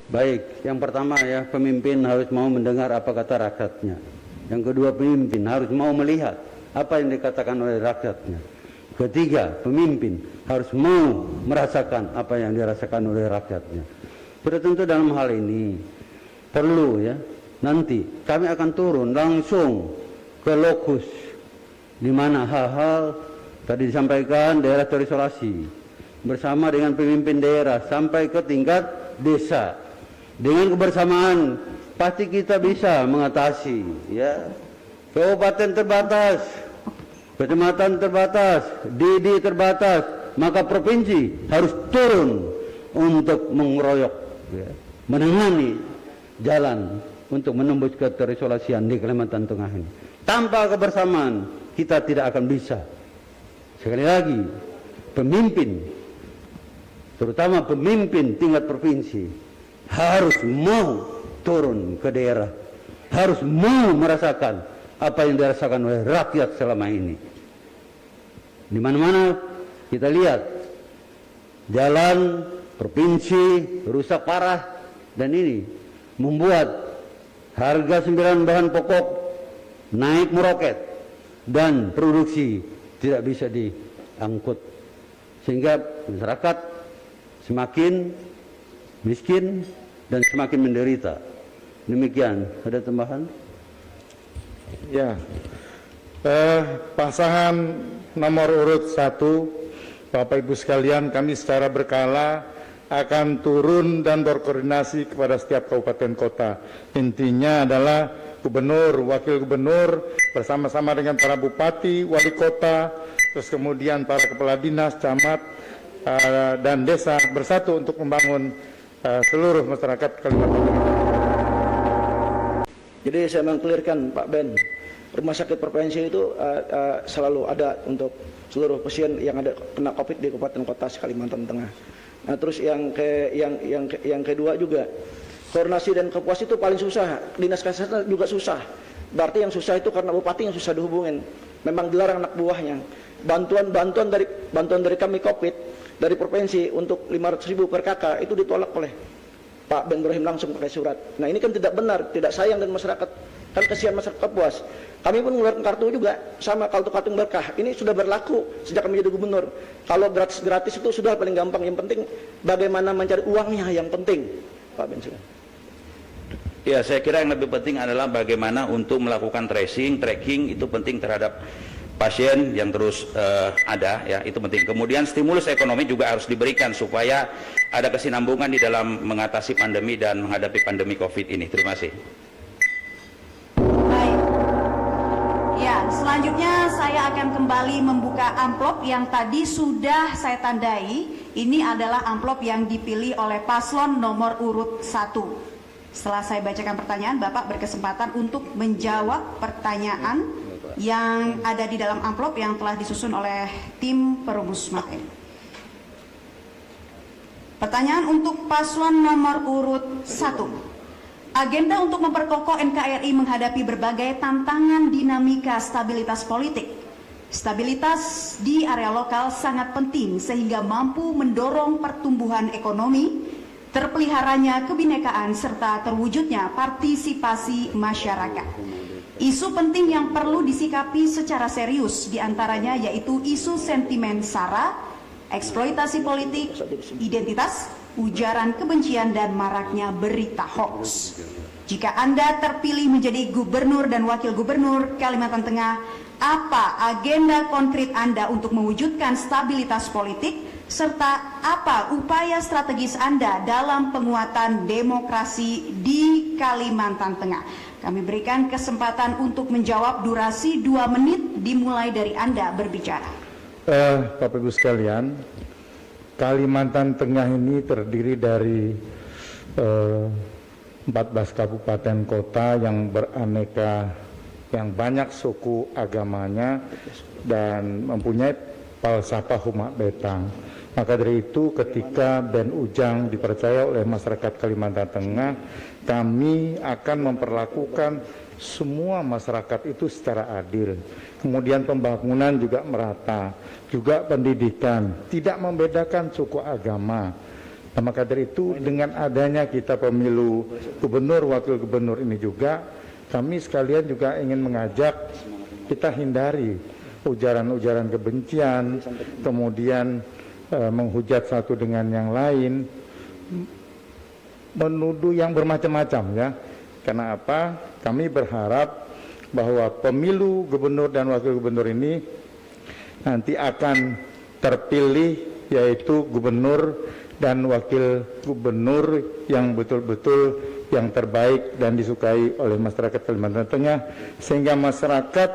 Baik, yang pertama ya, pemimpin harus mau mendengar apa kata rakyatnya. Yang kedua, pemimpin harus mau melihat apa yang dikatakan oleh rakyatnya. Ketiga, pemimpin harus mau merasakan apa yang dirasakan oleh rakyatnya. Sudah tentu dalam hal ini perlu ya, nanti kami akan turun langsung ke lokus di mana hal-hal tadi disampaikan daerah terisolasi bersama dengan pemimpin daerah sampai ke tingkat desa. Dengan kebersamaan pasti kita bisa mengatasi ya. Kabupaten terbatas, kecamatan terbatas, DD terbatas, maka provinsi harus turun untuk mengeroyok ya, menangani jalan untuk menembus keterisolasian di Kalimantan Tengah ini. Tanpa kebersamaan kita tidak akan bisa. Sekali lagi, pemimpin, terutama pemimpin tingkat provinsi, harus mau turun ke daerah, harus mau merasakan apa yang dirasakan oleh rakyat selama ini. Di mana-mana kita lihat jalan provinsi rusak parah, dan ini membuat harga 9 bahan pokok naik meroket dan produksi tidak bisa diangkut, sehingga masyarakat semakin miskin dan semakin menderita. Demikian, ada tambahan? Ya, pasangan nomor urut 1, Bapak Ibu sekalian, kami secara berkala akan turun dan berkoordinasi kepada setiap kabupaten kota. Intinya adalah gubernur, wakil gubernur bersama-sama dengan para bupati, wali kota, terus kemudian para kepala dinas, camat, dan desa bersatu untuk membangun seluruh masyarakat Kalimantan Tengah. Jadi saya mengklirkan Pak Ben, rumah sakit provinsi itu selalu ada untuk seluruh pasien yang ada kena COVID di kabupaten kota Kalimantan Tengah. Nah, terus yang kedua juga, koordinasi dan kepuasan itu paling susah. Dinas kesehatan juga susah. Berarti yang susah itu karena bupati yang susah dihubungin. Memang dilarang anak buahnya. Bantuan dari kami COVID dari provinsi untuk 500.000 per kakak itu ditolak oleh Pak Ben Ibrahim langsung pakai surat. Nah ini kan tidak benar, tidak sayang dan masyarakat, kan kasihan masyarakat Kapuas. Kami pun mengeluarkan kartu juga, sama kartu berkah. Ini sudah berlaku sejak kami jadi gubernur. Kalau gratis-gratis itu sudah paling gampang. Yang penting bagaimana mencari uangnya yang penting, Pak Ben. Ya, saya kira yang lebih penting adalah bagaimana untuk melakukan tracing, tracking itu penting terhadap pasien yang terus ada, ya itu penting. Kemudian stimulus ekonomi juga harus diberikan supaya ada kesinambungan di dalam mengatasi pandemi dan menghadapi pandemi COVID ini. Terima kasih. Baik. Ya, selanjutnya saya akan kembali membuka amplop yang tadi sudah saya tandai. Ini adalah amplop yang dipilih oleh paslon nomor urut 1. Setelah saya bacakan pertanyaan, Bapak berkesempatan untuk menjawab pertanyaan yang ada di dalam amplop yang telah disusun oleh tim perumus materi. Pertanyaan untuk paslon nomor urut 1. Agenda untuk memperkokoh NKRI menghadapi berbagai tantangan dinamika stabilitas politik. Stabilitas di area lokal sangat penting sehingga mampu mendorong pertumbuhan ekonomi, terpeliharanya kebinekaan serta terwujudnya partisipasi masyarakat. Isu penting yang perlu disikapi secara serius diantaranya yaitu isu sentimen SARA, eksploitasi politik, identitas, ujaran kebencian dan maraknya berita hoax. Jika Anda terpilih menjadi gubernur dan wakil gubernur Kalimantan Tengah, apa agenda konkret Anda untuk mewujudkan stabilitas politik serta apa upaya strategis Anda dalam penguatan demokrasi di Kalimantan Tengah? Kami berikan kesempatan untuk menjawab, durasi 2 menit dimulai dari Anda berbicara. Bapak Ibu sekalian, Kalimantan Tengah ini terdiri dari 14 kabupaten kota yang beraneka, yang banyak suku agamanya dan mempunyai falsafah Humak Betang. Maka dari itu ketika Ben Ujang dipercaya oleh masyarakat Kalimantan Tengah, kami akan memperlakukan semua masyarakat itu secara adil. Kemudian pembangunan juga merata, juga pendidikan, tidak membedakan suku agama. Nah, maka dari itu dengan adanya kita pemilu gubernur, wakil gubernur ini juga, kami sekalian juga ingin mengajak kita hindari ujaran-ujaran kebencian, kemudian menghujat satu dengan yang lain, menuduh yang bermacam-macam ya. Karena apa? Kami berharap bahwa pemilu gubernur dan wakil gubernur ini nanti akan terpilih yaitu gubernur dan wakil gubernur yang betul-betul yang terbaik dan disukai oleh masyarakat Kalimantan Tengah, sehingga masyarakat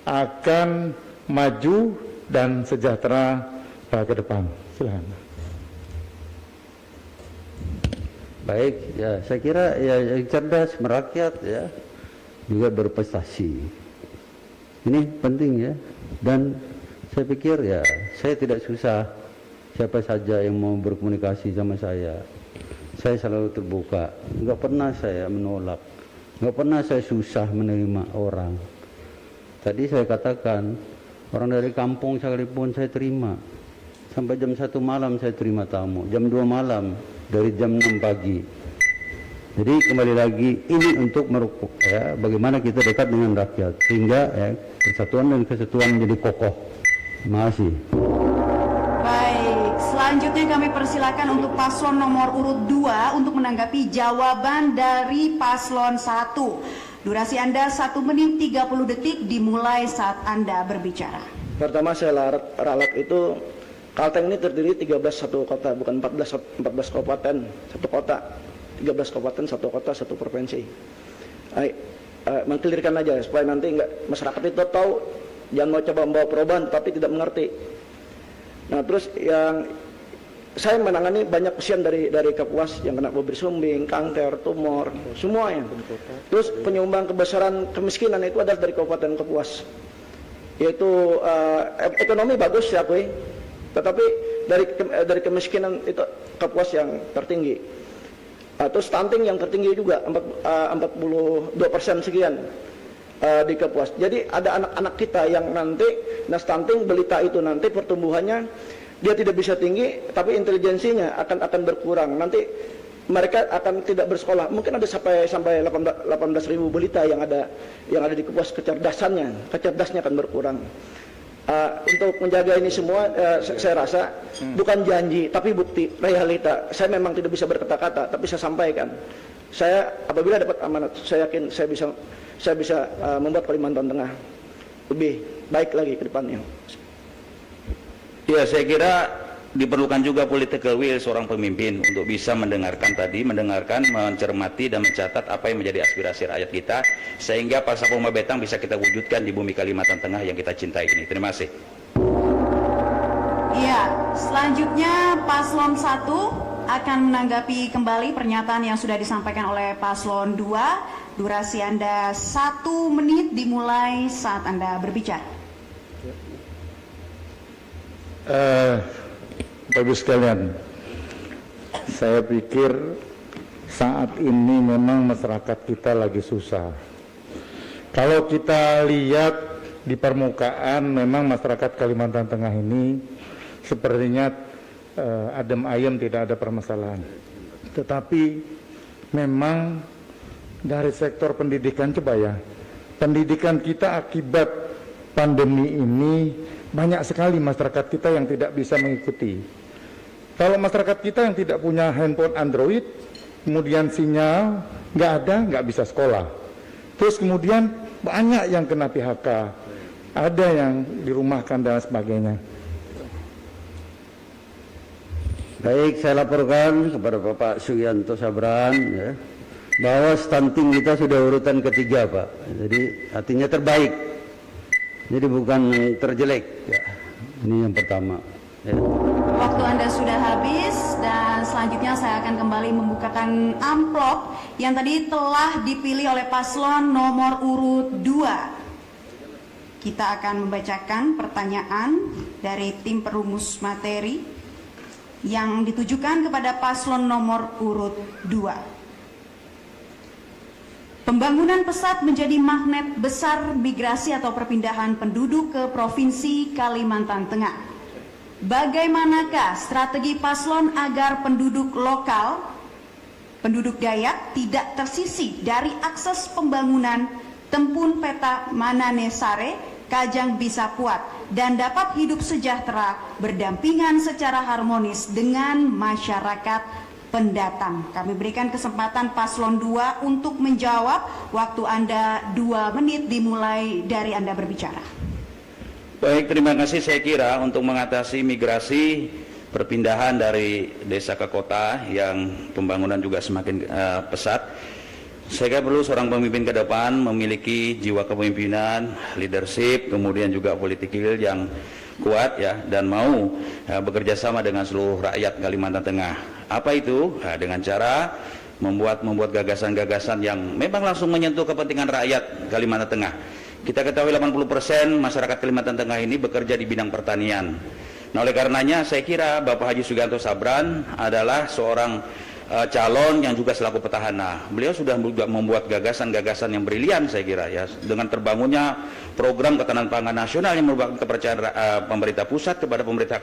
akan maju dan sejahtera ke depan. Silakan. Baik, ya saya kira ya yang cerdas, merakyat ya, juga berprestasi. Ini penting ya, dan saya pikir ya saya tidak susah. Siapa saja yang mau berkomunikasi sama saya selalu terbuka. Enggak pernah saya menolak, enggak pernah saya susah menerima orang. Tadi saya katakan, orang dari kampung sekalipun saya terima. Sampai jam 1 malam saya terima tamu, jam 2 malam, dari jam 6 pagi. Jadi kembali lagi, ini untuk ya, bagaimana kita dekat dengan rakyat, sehingga ya, persatuan dan kesatuan menjadi kokoh. Terima kasih. Baik, selanjutnya kami persilakan untuk paslon nomor urut 2 untuk menanggapi jawaban dari paslon 1. Durasi Anda 1 menit 30 detik dimulai saat Anda berbicara. Pertama saya ralat itu, Kalteng ini terdiri 13 satu kota, bukan 14 kabupaten, satu kota. 13 kabupaten, satu kota, satu provinsi. Mengkelirkan aja supaya nanti enggak masyarakat itu tahu, jangan mau coba membawa perubahan tapi tidak mengerti. Nah, terus yang saya menangani banyak pasien dari Kapuas yang kena bibir sumbing, kanker, tumor, semuanya. Terus penyumbang kebesaran kemiskinan itu adalah dari Kabupaten Kapuas. Yaitu ekonomi bagus ya akui, tetapi dari kemiskinan itu Kapuas yang tertinggi. Terus stunting yang tertinggi juga 42% sekian di Kapuas. Jadi ada anak-anak kita yang nanti stunting belita itu nanti pertumbuhannya dia tidak bisa tinggi, tapi intelijensinya akan berkurang. Nanti mereka akan tidak bersekolah. Mungkin ada sampai 18.000 balita yang ada di Kapuas, kecerdasnya akan berkurang. Untuk menjaga ini semua, saya rasa bukan janji, tapi bukti, realita. Saya memang tidak bisa berkata-kata, tapi saya sampaikan. Saya apabila dapat amanat, saya yakin saya bisa membuat Kalimantan Tengah lebih baik lagi ke depannya. Ya, saya kira diperlukan juga political will seorang pemimpin untuk bisa mendengarkan, mencermati dan mencatat apa yang menjadi aspirasi rakyat kita, sehingga Pasar Puma Betang bisa kita wujudkan di bumi Kalimantan Tengah yang kita cintai ini. Terima kasih. Iya, selanjutnya paslon 1 akan menanggapi kembali pernyataan yang sudah disampaikan oleh paslon 2. Durasi Anda 1 menit dimulai saat Anda berbicara. Bapak Ibu sekalian, saya pikir saat ini memang masyarakat kita lagi susah. Kalau kita lihat di permukaan, memang masyarakat Kalimantan Tengah ini sepertinya adem ayem, tidak ada permasalahan. Tetapi memang dari sektor pendidikan, coba ya, pendidikan kita akibat pandemi ini banyak sekali masyarakat kita yang tidak bisa mengikuti. Kalau masyarakat kita yang tidak punya handphone Android, kemudian sinyal nggak ada, nggak bisa sekolah. Terus kemudian banyak yang kena PHK, ada yang dirumahkan dan sebagainya. Baik, saya laporkan kepada Bapak Sugianto Sabran ya, bahwa stunting kita sudah urutan ketiga, Pak. Jadi artinya terbaik. Jadi bukan terjelek ya. Ini yang pertama ya. Waktu Anda sudah habis dan selanjutnya saya akan kembali membukakan amplop yang tadi telah dipilih oleh paslon nomor urut 2. Kita akan membacakan pertanyaan dari tim perumus materi yang ditujukan kepada paslon nomor urut 2. Pembangunan pesat menjadi magnet besar migrasi atau perpindahan penduduk ke Provinsi Kalimantan Tengah. bagaimanakah strategi paslon agar penduduk lokal, penduduk Dayak tidak tersisih dari akses pembangunan Tempun Peta Manane Sare, Kajang Bisa Kuat, dan dapat hidup sejahtera berdampingan secara harmonis dengan masyarakat pendatang. Kami berikan kesempatan paslon 2 untuk menjawab. Waktu Anda 2 menit dimulai dari Anda berbicara. Baik, terima kasih. Saya kira untuk mengatasi migrasi perpindahan dari desa ke kota yang pembangunan juga semakin pesat, saya kira perlu seorang pemimpin ke depan memiliki jiwa kepemimpinan, leadership, kemudian juga politikil yang kuat ya, dan mau bekerja sama dengan seluruh rakyat Kalimantan Tengah. Apa itu? Dengan cara membuat gagasan-gagasan yang memang langsung menyentuh kepentingan rakyat Kalimantan Tengah. Kita ketahui 80% masyarakat Kalimantan Tengah ini bekerja di bidang pertanian. Nah, oleh karenanya saya kira Bapak Haji Sugianto Sabran adalah seorang calon yang juga selaku petahana. Beliau sudah juga membuat gagasan-gagasan yang brilian saya kira ya, dengan terbangunnya program ketahanan pangan nasional yang merupakan kepercayaan pemerintah pusat kepada pemerintah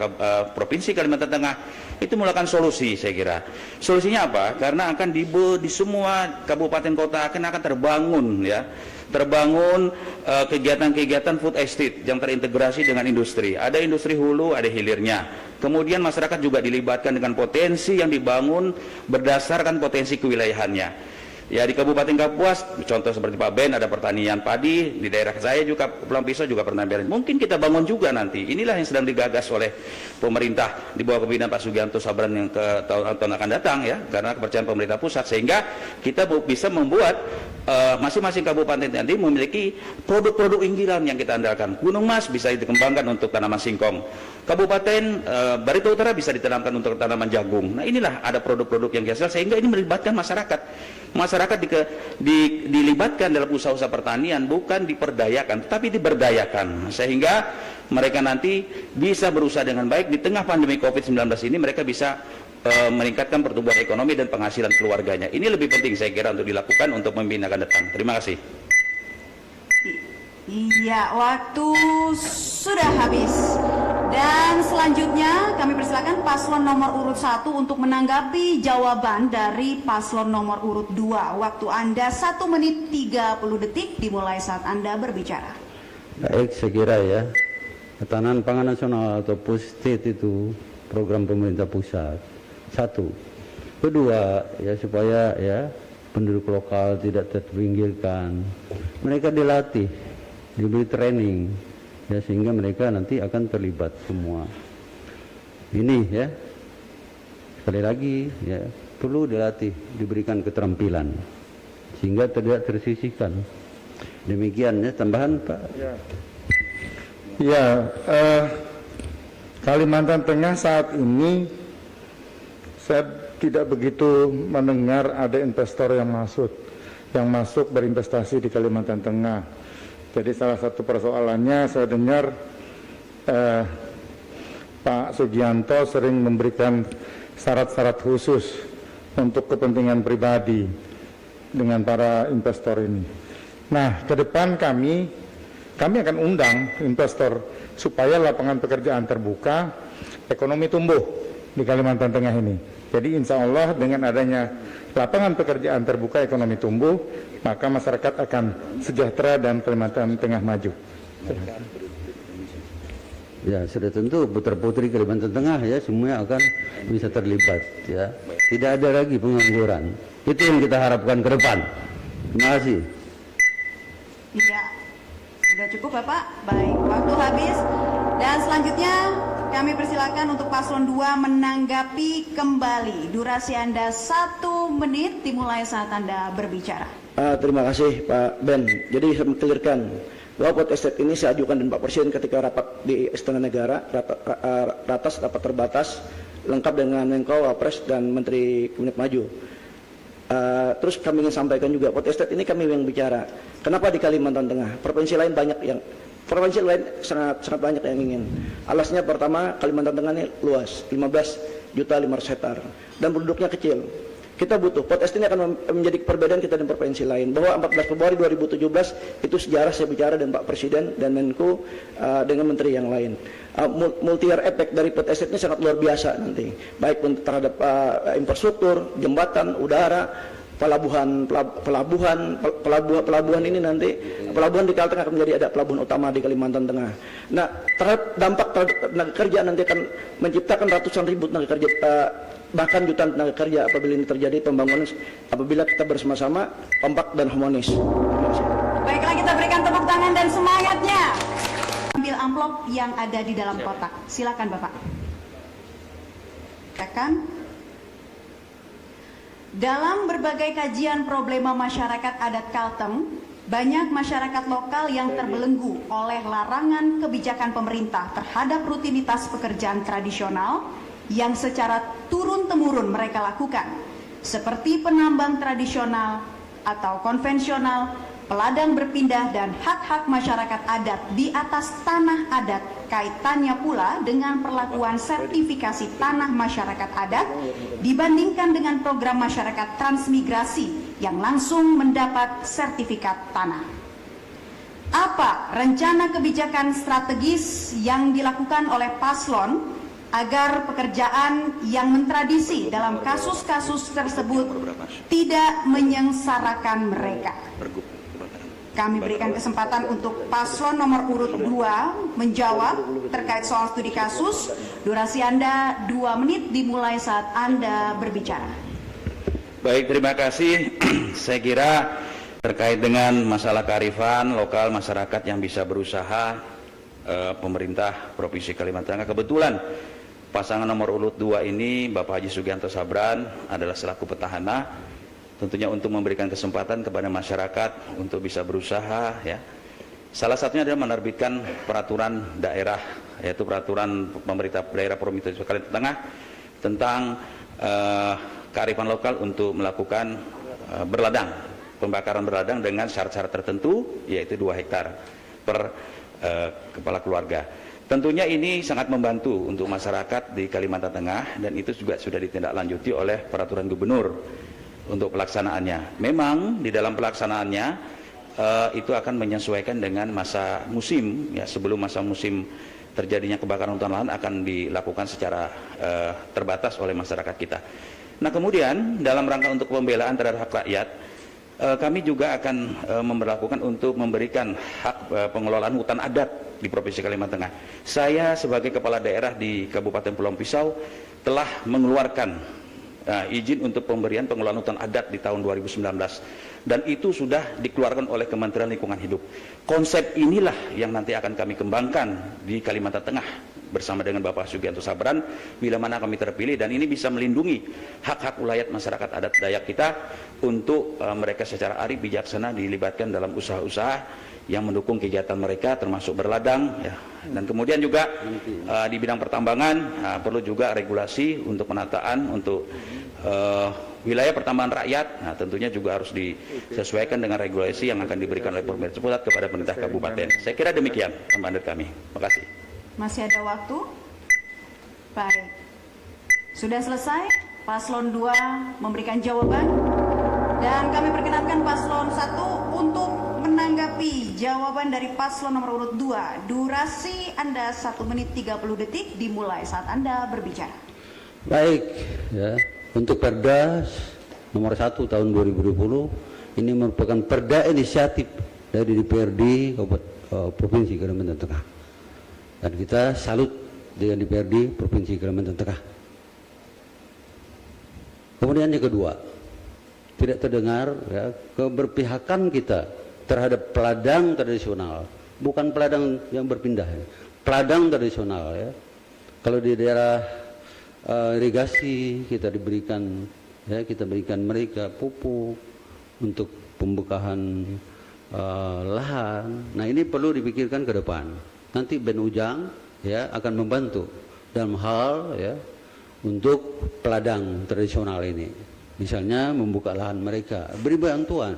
provinsi Kalimantan Tengah. Itu merupakan solusi saya kira. Solusinya apa? Karena akan di semua kabupaten kota akan terbangun ya, terbangun kegiatan-kegiatan food estate yang terintegrasi dengan industri. Ada industri hulu, ada hilirnya. Kemudian masyarakat juga dilibatkan dengan potensi yang dibangun berdasarkan potensi kewilayahannya. Ya, di Kabupaten Kapuas, contoh seperti Pak Ben ada pertanian padi, di daerah saya juga Pulau Pisau juga pertanian. Mungkin kita bangun juga nanti. Inilah yang sedang digagas oleh pemerintah di bawah kepemimpinan Pak Sugianto Sabran yang ke tahun akan datang ya, karena kepercayaan pemerintah pusat, sehingga kita bisa membuat masing-masing kabupaten nanti memiliki produk-produk unggulan yang kita andalkan. Gunung Mas bisa dikembangkan untuk tanaman singkong. Kabupaten Barito Utara bisa ditanamkan untuk tanaman jagung. Nah, inilah ada produk-produk yang dihasil sehingga ini melibatkan masyarakat. Masyarakat dilibatkan dalam usaha-usaha pertanian, bukan diperdayakan, tetapi diberdayakan, sehingga mereka nanti bisa berusaha dengan baik di tengah pandemi COVID-19 ini. Mereka bisa meningkatkan pertumbuhan ekonomi dan penghasilan keluarganya. Ini lebih penting saya kira untuk dilakukan untuk membina ke depan. Terima kasih. Iya, waktu sudah habis. Dan selanjutnya kami persilakan paslon nomor urut 1 untuk menanggapi jawaban dari paslon nomor urut 2. Waktu Anda 1 menit 30 detik dimulai saat Anda berbicara. Baik, saya kira ya, ketahanan pangan nasional atau PUSTET itu program pemerintah pusat. 1. Kedua, ya supaya ya penduduk lokal tidak terpinggirkan. Mereka dilatih, diberi training. Ya, sehingga mereka nanti akan terlibat semua. Ini ya, sekali lagi ya, perlu dilatih, diberikan keterampilan sehingga tidak tersisihkan. Demikian ya, tambahan Pak. Ya, Kalimantan Tengah saat ini saya tidak begitu mendengar ada investor yang masuk berinvestasi di Kalimantan Tengah. Jadi salah satu persoalannya saya dengar Pak Sugianto sering memberikan syarat-syarat khusus untuk kepentingan pribadi dengan para investor ini. Nah, ke depan kami akan undang investor supaya lapangan pekerjaan terbuka, ekonomi tumbuh di Kalimantan Tengah ini. Jadi insya Allah dengan adanya lapangan pekerjaan terbuka, ekonomi tumbuh, maka masyarakat akan sejahtera dan Kalimantan Tengah maju. Ya, sudah tentu putra-putri Kalimantan Tengah ya semuanya akan bisa terlibat ya. Tidak ada lagi pengangguran. Itu yang kita harapkan ke depan. Terima kasih. Iya, sudah cukup Bapak. Baik, waktu habis. Dan selanjutnya kami persilakan untuk paslon 2 menanggapi kembali. Durasi Anda 1 menit dimulai saat Anda berbicara. Terima kasih Pak Ben. Jadi saya mengklirkan bahwa pot estate ini saya ajukan dan Pak Presiden ketika rapat di Istana Negara, rapat terbatas lengkap dengan Menko, Wapres dan Menteri Kabinet Maju. Terus kami ingin sampaikan juga pot estate ini kami yang bicara. Kenapa di Kalimantan Tengah? Provinsi lain sangat banyak yang ingin. Alasnya pertama, Kalimantan Tengah ini luas, 15.500.000 hektar dan penduduknya kecil. Kita butuh, pot estate ini akan menjadi perbedaan kita dan provinsi lain. Bahwa 14 Februari 2017 itu sejarah saya bicara dengan Pak Presiden dan Menko dengan menteri yang lain. multi year effect dari PTS ini sangat luar biasa nanti, baik untuk terhadap infrastruktur, jembatan, udara, pelabuhan ini nanti pelabuhan di Kalteng akan menjadi ada pelabuhan utama di Kalimantan Tengah. Nah, terhadap dampak terhadap tenaga kerja nanti akan menciptakan ratusan ribu tenaga kerja, bahkan jutaan tenaga kerja apabila ini terjadi pembangunan, apabila kita bersama-sama kompak dan harmonis. Baiklah, kita berikan tepuk tangan dan semangatnya. Ambil amplop yang ada di dalam kotak. Silakan Bapak. Silakan. Dalam berbagai kajian problema masyarakat adat Kalteng, banyak masyarakat lokal yang terbelenggu oleh larangan kebijakan pemerintah terhadap rutinitas pekerjaan tradisional yang secara turun-temurun mereka lakukan, seperti penambang tradisional atau konvensional, peladang berpindah, dan hak-hak masyarakat adat di atas tanah adat. Kaitannya pula dengan perlakuan sertifikasi tanah masyarakat adat dibandingkan dengan program masyarakat transmigrasi yang langsung mendapat sertifikat tanah. Apa rencana kebijakan strategis yang dilakukan oleh paslon agar pekerjaan yang mentradisi dalam kasus-kasus tersebut tidak menyengsarakan mereka? Kami berikan kesempatan untuk paslon nomor urut 2 menjawab terkait soal studi kasus. Durasi Anda 2 menit dimulai saat Anda berbicara. Baik, terima kasih. Saya kira terkait dengan masalah kearifan lokal masyarakat yang bisa berusaha, pemerintah Provinsi Kalimantan Tengah, kebetulan pasangan nomor urut 2 ini Bapak Haji Sugianto Sabran adalah selaku petahana, tentunya untuk memberikan kesempatan kepada masyarakat untuk bisa berusaha, ya. Salah satunya adalah menerbitkan peraturan daerah, yaitu peraturan pemerintah daerah Provinsi Kalimantan Tengah tentang kearifan lokal untuk melakukan berladang, pembakaran berladang dengan syarat-syarat tertentu, yaitu 2 hektar per kepala keluarga. Tentunya ini sangat membantu untuk masyarakat di Kalimantan Tengah, dan itu juga sudah ditindaklanjuti oleh peraturan gubernur untuk pelaksanaannya. Memang di dalam pelaksanaannya itu akan menyesuaikan dengan masa musim, ya. Sebelum masa musim terjadinya kebakaran hutan lahan akan dilakukan secara terbatas oleh masyarakat kita. Nah, kemudian dalam rangka untuk pembelaan terhadap hak rakyat, kami juga akan memberlakukan untuk memberikan hak pengelolaan hutan adat di Provinsi Kalimantan Tengah. Saya sebagai kepala daerah di Kabupaten Pulau Pisau telah mengeluarkan izin untuk pemberian pengelolaan hutan adat di tahun 2019, dan itu sudah dikeluarkan oleh Kementerian Lingkungan Hidup. Konsep inilah yang nanti akan kami kembangkan di Kalimantan Tengah bersama dengan Bapak Sugianto Sabran bila mana kami terpilih, dan ini bisa melindungi hak-hak ulayat masyarakat adat Dayak kita untuk mereka secara arif bijaksana dilibatkan dalam usaha-usaha yang mendukung kegiatan mereka, termasuk berladang, ya. Dan kemudian juga di bidang pertambangan perlu juga regulasi untuk penataan untuk wilayah pertambangan rakyat. Nah, tentunya juga harus disesuaikan dengan regulasi yang akan diberikan oleh pemerintah pusat kepada pemerintah kabupaten. Saya kira demikian mandat kami. Terima kasih. Masih ada waktu? Baik. Sudah selesai? Paslon 2 memberikan jawaban, dan kami perkenankan paslon 1 untuk menanggapi jawaban dari paslon nomor urut 2. Durasi Anda 1 menit 30 detik dimulai saat Anda berbicara. Baik, ya. Untuk Perda nomor 1 tahun 2020 ini merupakan perda inisiatif dari DPRD Provinsi Kalimantan Tengah. Dan kita salut dengan DPRD Provinsi Kalimantan Tengah. Kemudian yang kedua, tidak terdengar, ya, keberpihakan kita terhadap peladang tradisional, bukan peladang yang berpindah, ya. Peladang tradisional, ya. Kalau di daerah irigasi kita diberikan, ya, kita berikan mereka pupuk untuk pembukaan lahan. Nah, ini perlu dipikirkan ke depan. Nanti Ben Ujang, ya, akan membantu dalam hal, ya, untuk peladang tradisional ini. Misalnya membuka lahan mereka, beri bantuan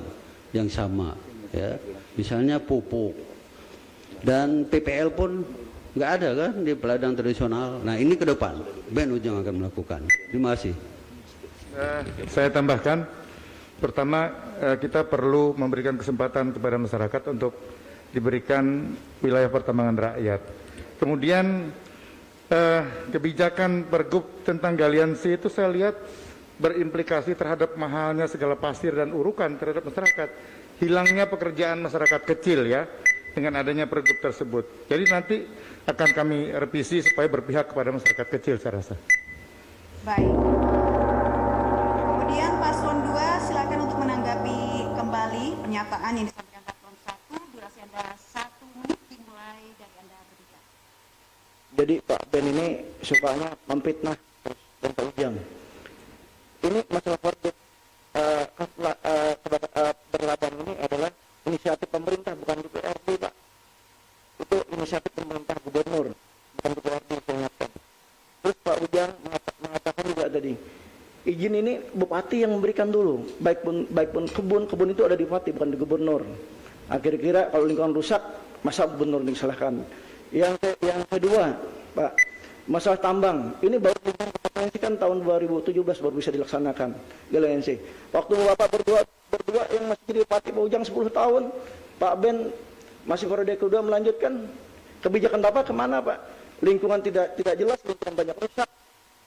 yang sama, ya, misalnya pupuk, dan PPL pun nggak ada kan di peladang tradisional. Nah, ini ke depan Ben Ujang akan melakukan. Terima kasih. Saya tambahkan, pertama kita perlu memberikan kesempatan kepada masyarakat untuk diberikan wilayah pertambangan rakyat. Kemudian kebijakan Pergub tentang galian C itu saya lihat berimplikasi terhadap mahalnya segala pasir dan urukan terhadap masyarakat. Hilangnya pekerjaan masyarakat kecil ya dengan adanya Pergub tersebut. Jadi nanti akan kami revisi supaya berpihak kepada masyarakat kecil saya rasa. Baik. Kemudian paslon 2 silakan untuk menanggapi kembali pernyataan yang disampaikan paslon 1. Durasi Anda 1 menit dimulai dari Anda berbicara. Jadi Pak Ben ini sukanya memfitnah dan Pak Ujang. Ini masalah Pergub berlaban ini adalah inisiatif pemerintah, bukan DPRD, Pak. Itu inisiatif pemerintah gubernur, bukan DPRD, saya ingatkan. Terus Pak Ujang mengatakan juga tadi, izin ini bupati yang memberikan dulu, baik pun kebun itu ada di bupati, bukan di gubernur. Kira-kira kalau lingkungan rusak, masa gubernur disalahkan. Yang kedua, Pak, masalah tambang, ini baru kan tahun 2017 baru bisa dilaksanakan GLNC. Waktu Bapak berdua yang masih jadi bupati Pak Ujang 10 tahun, Pak Ben masih periode kedua melanjutkan. Kebijakan Bapak kemana, Pak? Lingkungan tidak jelas, lingkungan banyak rusak.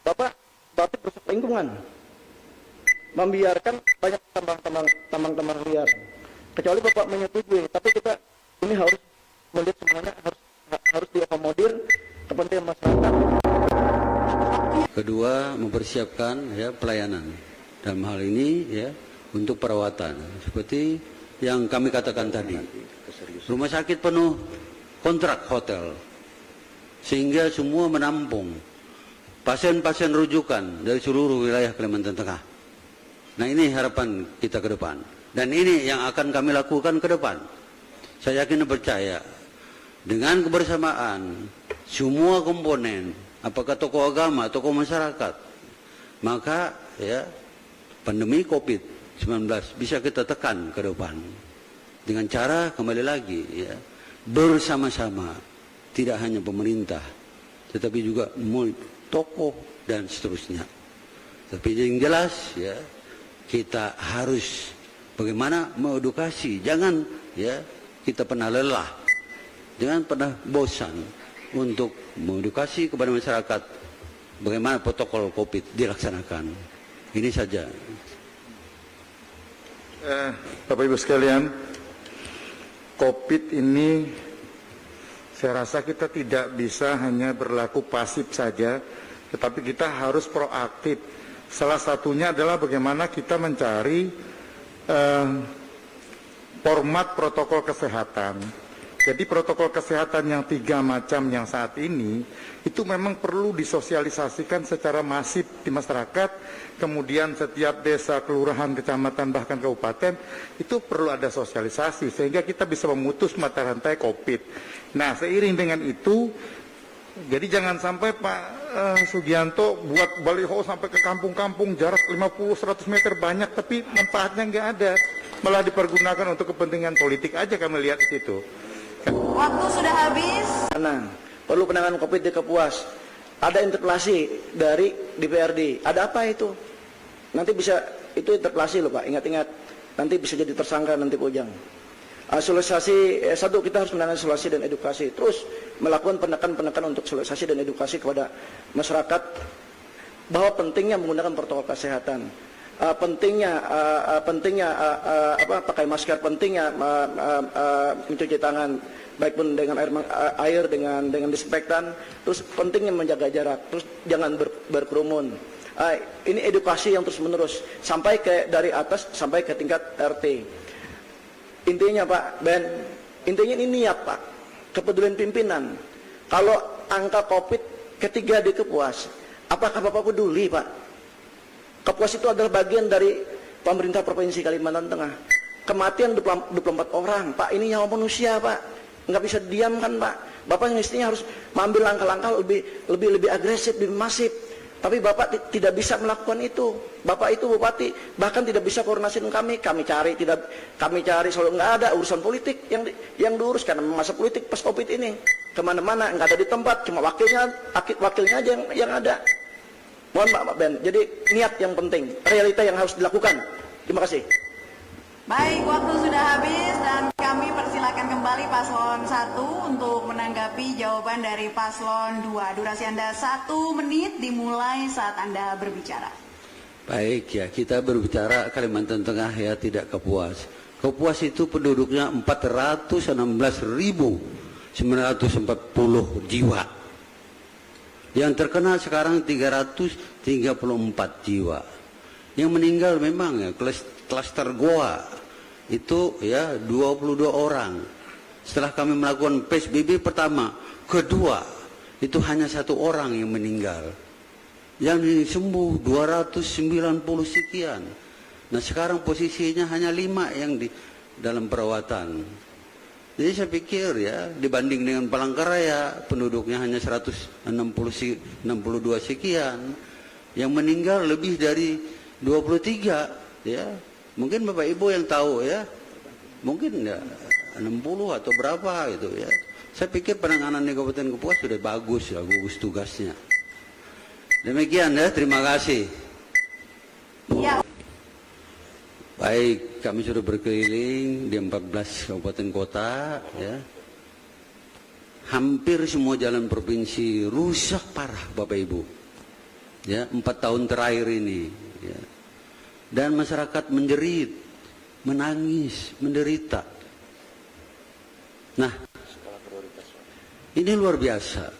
Bapak rusak lingkungan, membiarkan banyak tambang liar. Kecuali Bapak menyetujui, tapi kita ini harus melihat semuanya harus diakomodir kepentingan masyarakat. Kedua, mempersiapkan ya pelayanan dalam hal ini ya untuk perawatan seperti yang kami katakan tadi. Rumah sakit penuh kontrak hotel sehingga semua menampung pasien-pasien rujukan dari seluruh wilayah Kalimantan Tengah. Nah, ini harapan kita ke depan dan ini yang akan kami lakukan ke depan. Saya yakin dan percaya dengan kebersamaan semua komponen, apakah tokoh agama, tokoh masyarakat, maka ya pandemi COVID-19 bisa kita tekan ke depan dengan cara kembali lagi ya bersama-sama, tidak hanya pemerintah tetapi juga tokoh dan seterusnya. Tapi yang jelas ya kita harus bagaimana mengedukasi, jangan ya kita pernah lelah, jangan pernah bosan untuk mengedukasi kepada masyarakat bagaimana protokol COVID dilaksanakan. Ini saja. Bapak Ibu sekalian, COVID ini saya rasa kita tidak bisa hanya berlaku pasif saja, tetapi kita harus proaktif. Salah satunya adalah bagaimana kita mencari format protokol kesehatan. Jadi protokol kesehatan yang 3 macam yang saat ini itu memang perlu disosialisasikan secara masif di masyarakat. Kemudian setiap desa, kelurahan, kecamatan, bahkan kabupaten itu perlu ada sosialisasi sehingga kita bisa memutus mata rantai COVID. Nah, seiring dengan itu, jadi jangan sampai Pak Sugianto buat baliho sampai ke kampung-kampung jarak 50-100 meter banyak, tapi manfaatnya nggak ada, malah dipergunakan untuk kepentingan politik aja kami lihat di situ. Waktu sudah habis. Nah, perlu penanganan COVID di Kapuas. Ada interpelasi dari DPRD. Ada apa itu? Nanti bisa, itu interpelasi loh Pak, ingat-ingat. Nanti bisa jadi tersangka nanti Pak Ujang. Sosialisasi, satu kita harus menangani sosialisasi dan edukasi. Terus melakukan penekan untuk sosialisasi dan edukasi kepada masyarakat bahwa pentingnya menggunakan protokol kesehatan. Pentingnya pakai masker, pentingnya mencuci tangan baik pun dengan air dengan disinfektan, terus pentingnya menjaga jarak, terus jangan berkerumun. Ini edukasi yang terus menerus sampai dari atas sampai ke tingkat RT. Intinya Pak Ben, intinya ini niat Pak, kepedulian pimpinan. Kalau angka COVID ketiga di Kapuas, apakah Bapak peduli Pak? Kapuas itu adalah bagian dari pemerintah Provinsi Kalimantan Tengah. Kematian 24 orang, Pak, ini nyawa manusia, Pak. Nggak bisa diamkan, Pak. Bapak mestinya harus mengambil langkah-langkah lebih agresif, lebih masif. Tapi Bapak tidak bisa melakukan itu. Bapak itu bupati, bahkan tidak bisa koordinasi dengan kami. Kami cari selalu nggak ada urusan politik yang diurus karena masa politik pas COVID ini. Kemana-mana nggak ada di tempat, cuma wakilnya aja yang ada. Mohon Pak Ben, jadi niat yang penting, realita yang harus dilakukan. Terima kasih. Baik, waktu sudah habis dan kami persilakan kembali paslon 1 untuk menanggapi jawaban dari paslon 2. Durasi Anda 1 menit dimulai saat Anda berbicara. Baik ya, kita berbicara Kalimantan Tengah ya, tidak Kapuas. Kapuas itu penduduknya 416.940 jiwa. Yang terkena sekarang 334 jiwa. Yang meninggal memang ya klaster Goa itu ya 22 orang. Setelah kami melakukan PSBB pertama, kedua itu hanya 1 orang yang meninggal. Yang sembuh 290 sekian. Nah sekarang posisinya hanya 5 yang di dalam perawatan. Jadi saya pikir ya dibanding dengan Palangkaraya penduduknya hanya 162 sekian, yang meninggal lebih dari 23 ya. Mungkin Bapak Ibu yang tahu ya, mungkin ya 60 atau berapa gitu ya. Saya pikir penanganan di Kabupaten Kapuas sudah bagus ya, gugus tugasnya. Demikian ya, terima kasih. Ya. Baik, kami sudah berkeliling di 14 kabupaten kota ya. Hampir semua jalan provinsi rusak parah Bapak Ibu. Ya, 4 tahun terakhir ini ya. Dan masyarakat menjerit, menangis, menderita. Nah, ini luar biasa.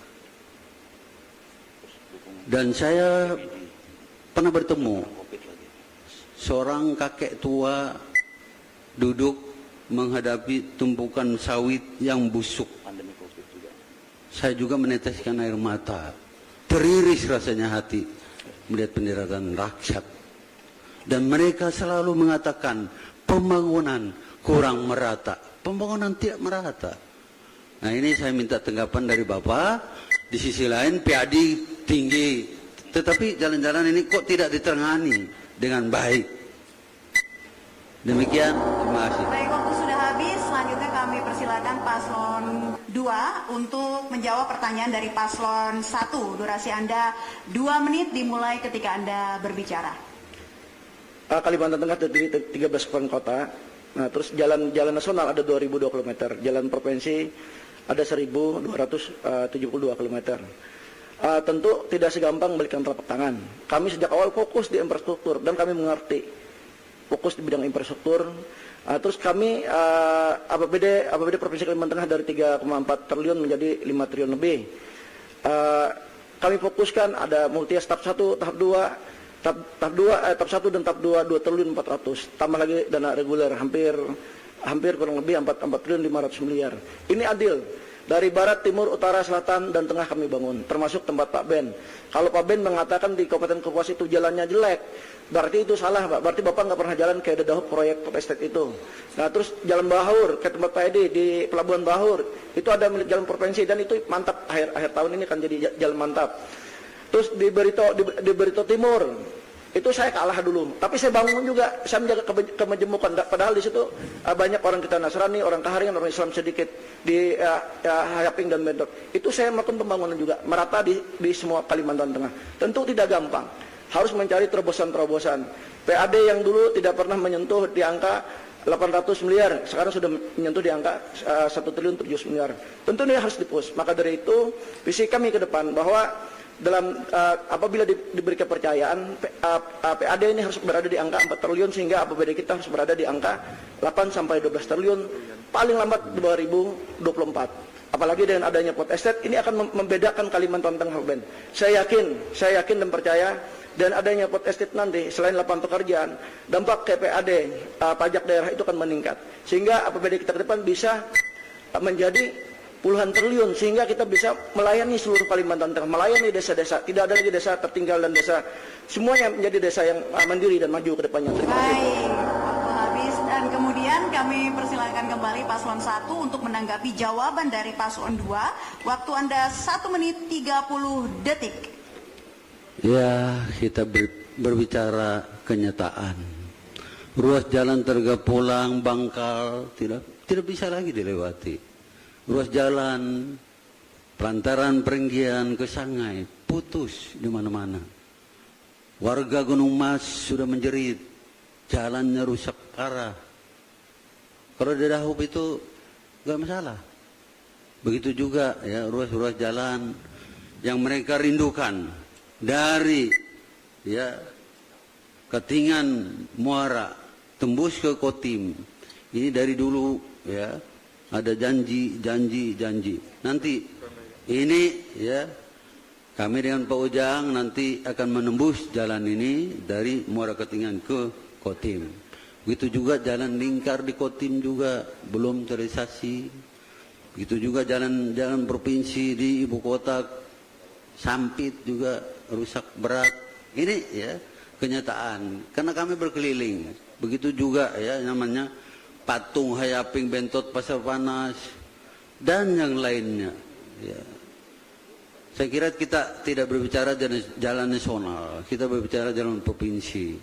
Dan saya pernah bertemu seorang kakek tua duduk menghadapi tumpukan sawit yang busuk. Saya juga meneteskan air mata. Teriris rasanya hati melihat penderitaan rakyat. Dan mereka selalu mengatakan pembangunan kurang merata. Pembangunan tidak merata. Nah ini saya minta tanggapan dari Bapak. Di sisi lain PAD tinggi. Tetapi jalan-jalan ini kok tidak ditangani dengan baik. Demikian, terima kasih. Baik, waktu sudah habis. Selanjutnya kami persilakan paslon 2 untuk menjawab pertanyaan dari paslon 1. Durasi Anda 2 menit dimulai ketika Anda berbicara. Kalimantan Tengah terdiri 13 kabupaten kota. Nah, terus jalan nasional ada 2.002 km, jalan provinsi ada 1.272 km. Tentu tidak segampang membalikan telapak tangan. Kami sejak awal fokus di infrastruktur dan kami mengerti fokus di bidang infrastruktur. Terus kami APBD Provinsi Kalimantan Tengah dari 3,4 triliun menjadi 5 triliun lebih. Kami fokuskan ada multi tahap 1, tahap 2. Tahap 1 dan tahap 2 triliun 400, tambah lagi dana reguler hampir kurang lebih 4 triliun 500 miliar. Ini adil. Dari barat, timur, utara, selatan, dan tengah kami bangun, termasuk tempat Pak Ben. Kalau Pak Ben mengatakan di Kabupaten Kapuas itu jalannya jelek, berarti itu salah, Pak. Berarti Bapak nggak pernah jalan ke Dedaup proyek Port Estate itu. Nah, terus jalan Bahur ke tempat Pak Edi di Pelabuhan Bahur, itu ada milik jalan provinsi dan itu mantap. Akhir tahun ini akan jadi jalan mantap. Terus di Barito Timur, itu saya kalah dulu, tapi saya bangun juga, saya menjaga kemajemukan. Padahal di situ banyak orang kita Nasrani, orang Kaharingan, orang Islam sedikit di Hayaping dan Bentok. Itu saya melakukan pembangunan juga merata di semua Kalimantan Tengah. Tentu tidak gampang, harus mencari terobosan-terobosan. PAD yang dulu tidak pernah menyentuh di angka 800 miliar, sekarang sudah menyentuh di angka 1 triliun 700 miliar. Tentu ini harus dipus. Maka dari itu, visi kami ke depan bahwa dalam apabila diberi kepercayaan, PAD ini harus berada di angka 4 triliun sehingga APBD kita harus berada di angka 8 sampai 12 triliun paling lambat 2024. Apalagi dengan adanya Port Estate ini akan membedakan Kalimantan Tengah, Ben. Saya yakin dan percaya dan adanya Port Estate nanti selain lapangan pekerjaan, dampak ke PAD pajak daerah itu akan meningkat sehingga APBD kita ke depan bisa menjadi puluhan triliun sehingga kita bisa melayani seluruh Kalimantan Tengah, melayani desa-desa, tidak ada lagi desa tertinggal dan desa semuanya menjadi desa yang mandiri dan maju ke depannya. Terima kasih. Baik, waktu habis dan kemudian kami persilakan kembali paslon 1 untuk menanggapi jawaban dari paslon 2. Waktu Anda 1 menit 30 detik. Ya, kita berbicara kenyataan. Ruas jalan Tergapulang, Bangkal tidak bisa lagi dilewati. Ruas jalan Pelantaran Perenggian ke Sangai putus di mana-mana. Warga Gunung Mas sudah menjerit, jalannya rusak parah. Kalau di Dahub itu nggak masalah. Begitu juga ya ruas-ruas jalan yang mereka rindukan dari ya Ketingan Muara tembus ke Kotim. Ini dari dulu ya ada janji. Nanti ini ya kami dengan Pak Ujang nanti akan menembus jalan ini dari Muara Ketingan ke Kotim. Begitu juga jalan lingkar di Kotim juga belum terrealisasi. Begitu juga jalan provinsi di ibu kota Sampit juga rusak berat. Ini ya kenyataan. Karena kami berkeliling. Begitu juga ya namanya Patung, Hayaping, Bentot, Pasar Panas dan yang lainnya. Ya. Saya kira kita tidak berbicara jalan nasional, kita berbicara jalan provinsi.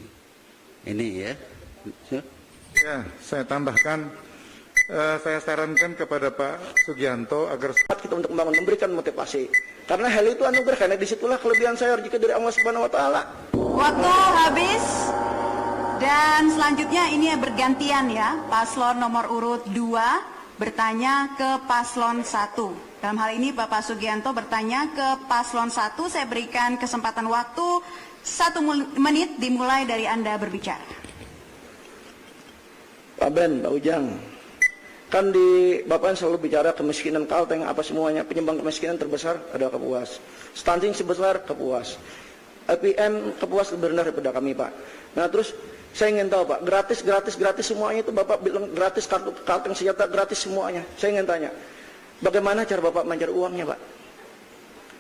Ini ya. Ya, saya tambahkan, saya sarankan kepada Pak Sugianto agar Kita untuk membangun, memberikan motivasi. Karena hal itu anugerah, karena disitulah kelebihan saya jika dari Allah Subhanahu Wa Taala. Waktu habis. Dan selanjutnya ini bergantian ya, paslon nomor urut 2 bertanya ke paslon 1. Dalam hal ini Bapak Sugianto bertanya ke paslon 1, saya berikan kesempatan waktu 1 menit dimulai dari Anda berbicara. Pak Ben, Pak Ujang, kan di Bapak selalu bicara kemiskinan Kalteng apa semuanya, penyumbang kemiskinan terbesar adalah Kapuas, stunting sebesar Kapuas, IPM Kapuas lebih rendah daripada kami Pak. Nah terus saya ingin tahu Pak, gratis semuanya itu Bapak bilang gratis, kartu Kalteng senjata gratis semuanya. Saya ingin tanya, bagaimana cara Bapak mencari uangnya Pak?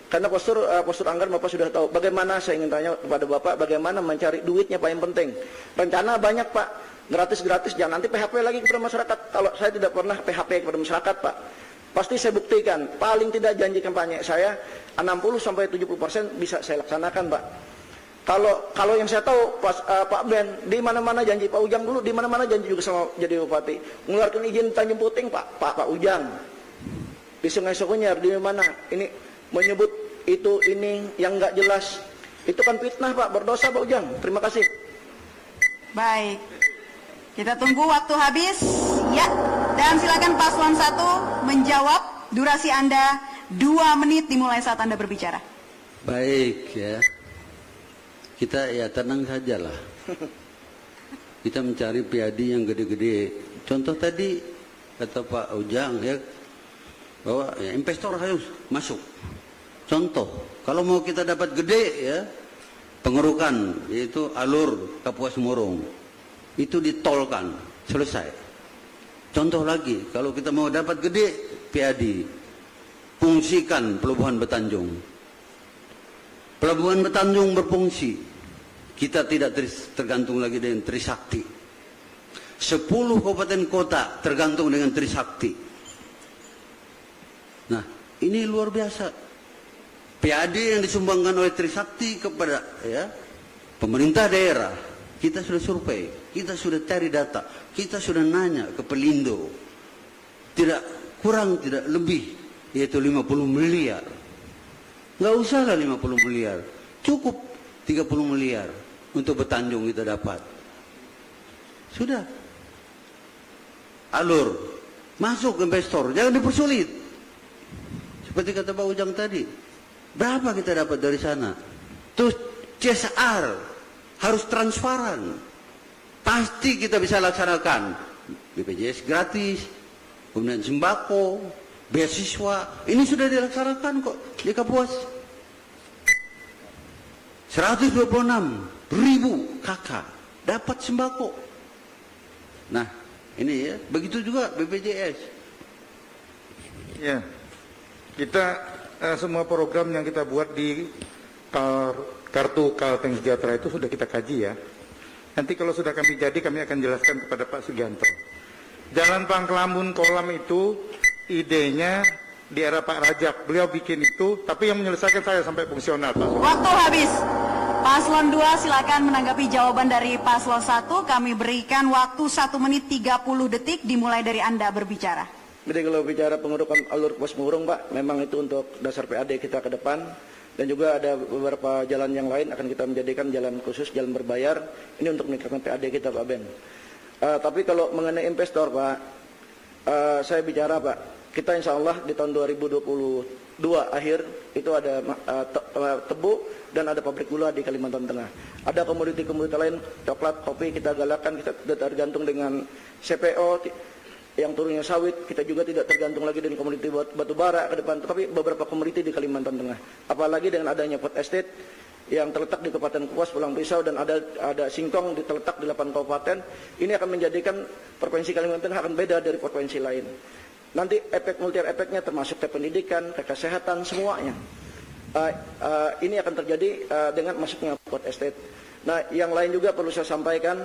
Karena postur anggaran Bapak sudah tahu. Bagaimana, saya ingin tanya kepada Bapak, bagaimana mencari duitnya Pak yang penting. Rencana banyak Pak, gratis, jangan nanti PHP lagi kepada masyarakat. Kalau saya tidak pernah PHP kepada masyarakat Pak, pasti saya buktikan, paling tidak janji kampanye saya 60-70% bisa saya laksanakan Pak. Kalau yang saya tahu Pak Ben, di mana-mana janji Pak Ujang dulu, di mana-mana janji juga sama jadi bupati. Mengeluarkan izin Tanjung Puting Pak Ujang. Di Sungai Sukunyar di mana? Ini menyebut itu ini yang nggak jelas. Itu kan fitnah Pak, berdosa Pak Ujang. Terima kasih. Baik. Kita tunggu waktu habis. Ya. Dan silakan paslon 1 menjawab. Durasi Anda 2 menit dimulai saat Anda berbicara. Baik ya. Kita ya tenang sajalah. Kita mencari PAD yang gede-gede. Contoh tadi kata Pak Ujang ya bahwa ya, investor harus masuk. Contoh, kalau mau kita dapat gede ya pengerukan yaitu alur Kapuas Murung itu ditolkan, selesai. Contoh lagi, kalau kita mau dapat gede PAD, fungsikan Pelabuhan Betanjung. Pelabuhan Betanjung berfungsi, kita tidak tergantung lagi dengan Trisakti. 10 kabupaten kota tergantung dengan Trisakti. Nah, ini luar biasa. PAD yang disumbangkan oleh Trisakti kepada ya pemerintah daerah, kita sudah survei, kita sudah cari data, kita sudah nanya ke Pelindo, tidak kurang tidak lebih, yaitu 50 miliar. Nggak usahlah 50 miliar, cukup 30 miliar untuk Betanjung kita dapat. Sudah. Alur, masuk investor, jangan dipersulit. Seperti kata Pak Ujang tadi, berapa kita dapat dari sana? Terus CSR harus transparan. Pasti kita bisa laksanakan. BPJS gratis, kemudian sembako, beasiswa, ini sudah dilaksanakan kok di Kapuas. 126.000 kakak dapat sembako. Nah, ini ya, begitu juga BPJS. ya, kita semua program yang kita buat di kartu Kalteng Sejahtera itu sudah kita kaji ya. Nanti kalau sudah kami jadi, kami akan jelaskan kepada Pak Sugianto. Jalan Pangkelamun Kolam itu idenya di era Pak Rajab. Beliau bikin itu, tapi yang menyelesaikan saya sampai fungsional, Pak. Waktu habis. Paslon 2 silakan menanggapi jawaban dari paslon 1. Kami berikan waktu 1 menit 30 detik dimulai dari Anda berbicara. Jadi kalau bicara pengerukan alur Kapuas Murung Pak, memang itu untuk dasar PAD kita ke depan. Dan juga ada beberapa jalan yang lain akan kita menjadikan jalan khusus, jalan berbayar. Ini untuk meningkatkan PAD kita Pak Ben. Tapi kalau mengenai investor Pak, saya bicara Pak, kita insya Allah di tahun 2022 akhir itu ada tebu dan ada pabrik gula di Kalimantan Tengah. Ada komoditi-komoditi lain, coklat, kopi kita galakkan, kita tidak tergantung dengan CPO yang turunnya sawit, kita juga tidak tergantung lagi dengan komoditi batu bara ke depan, tetapi beberapa komoditi di Kalimantan Tengah. Apalagi dengan adanya food estate yang terletak di Kabupaten Kapuas, Pulang Pisau, dan ada singkong terletak di 8 kabupaten, ini akan menjadikan provinsi Kalimantan Tengah akan beda dari provinsi lain. Nanti efek multi efeknya termasuk ke pendidikan, ke kesehatan, semuanya. Ini akan terjadi dengan masuknya food estate. Nah, yang lain juga perlu saya sampaikan,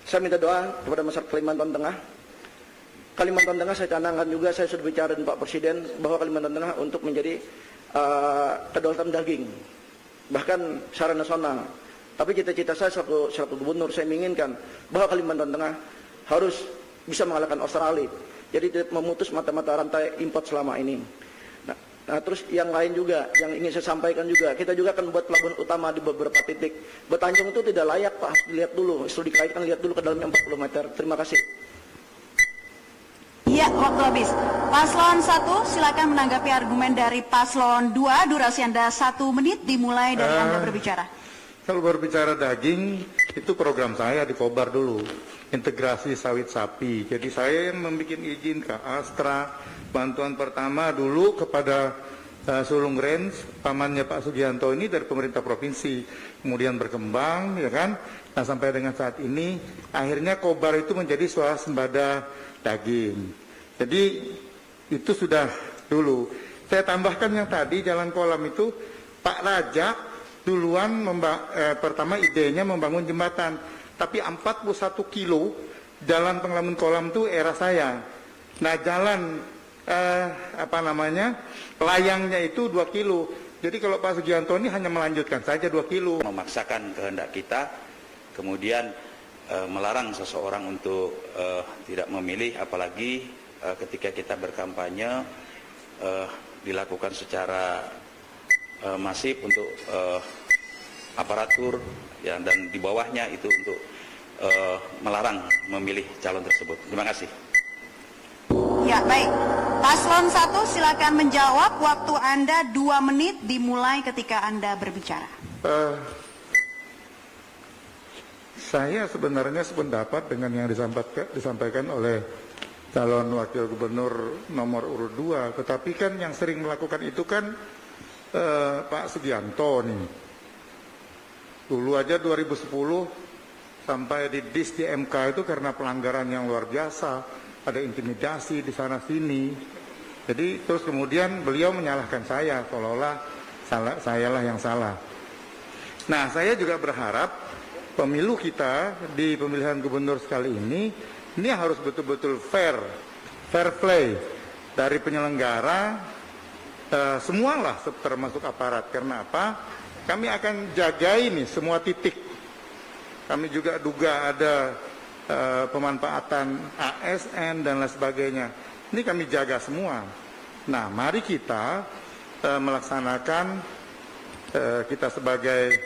saya minta doa kepada masyarakat Kalimantan Tengah. Kalimantan Tengah saya canangkan juga, saya sudah bicara dengan Pak Presiden bahwa Kalimantan Tengah untuk menjadi kedaulatan daging, bahkan secara nasional. Tapi cita-cita saya selaku gubernur, saya menginginkan bahwa Kalimantan Tengah harus bisa mengalahkan Australia. Jadi tidak memutus mata-mata rantai import selama ini. Nah, terus yang lain juga, yang ingin saya sampaikan juga, kita juga akan membuat pelabuhan utama di beberapa titik. Betanjung itu tidak layak Pak, harus dilihat dulu, setelah dikaitkan lihat dulu ke dalamnya 40 meter. Terima kasih. Ya, waktu habis. Paslon 1, silakan menanggapi argumen dari Paslon 2. Durasi Anda 1 menit, dimulai dari Anda berbicara. Kalau berbicara daging, itu program saya di Kobar dulu, integrasi sawit sapi. Jadi saya yang membuat izin ke Astra, bantuan pertama dulu kepada Sulung Range, pamannya Pak Sugianto ini dari pemerintah provinsi, kemudian berkembang, ya kan? Nah, sampai dengan saat ini, akhirnya Kobar itu menjadi swasembada daging. Jadi itu sudah dulu. Saya tambahkan yang tadi jalan kolam itu, Pak Raja duluan pertama idenya membangun jembatan, tapi 41 kilo jalan Pengelamun Kolam itu era saya. Nah, jalan layangnya itu 2 kilo. Jadi kalau Pak Sugianto ini hanya melanjutkan saja 2 kilo. Memaksakan kehendak kita, kemudian melarang seseorang untuk tidak memilih, apalagi ketika kita berkampanye dilakukan secara masif untuk aparatur ya, dan di bawahnya itu untuk melarang memilih calon tersebut. Terima kasih. Ya, baik. Paslon 1 silakan menjawab. Waktu Anda 2 menit, dimulai ketika Anda berbicara. Saya sebenarnya sependapat dengan yang disampaikan oleh calon wakil gubernur nomor urut 2, tetapi kan yang sering melakukan itu kan Pak Sugianto nih. Dulu aja 2010 sampai di DIS di MK itu karena pelanggaran yang luar biasa, ada intimidasi di sana sini. Jadi terus kemudian beliau menyalahkan saya, seolah-olah sayalah yang salah. Nah, saya juga berharap pemilu kita di pemilihan gubernur sekali ini harus betul-betul fair play dari penyelenggara, semualah termasuk aparat. Karena apa? Kami akan jaga ini semua titik. Kami juga duga ada pemanfaatan ASN dan lain sebagainya. Ini kami jaga semua. Nah, mari kita melaksanakan kita sebagai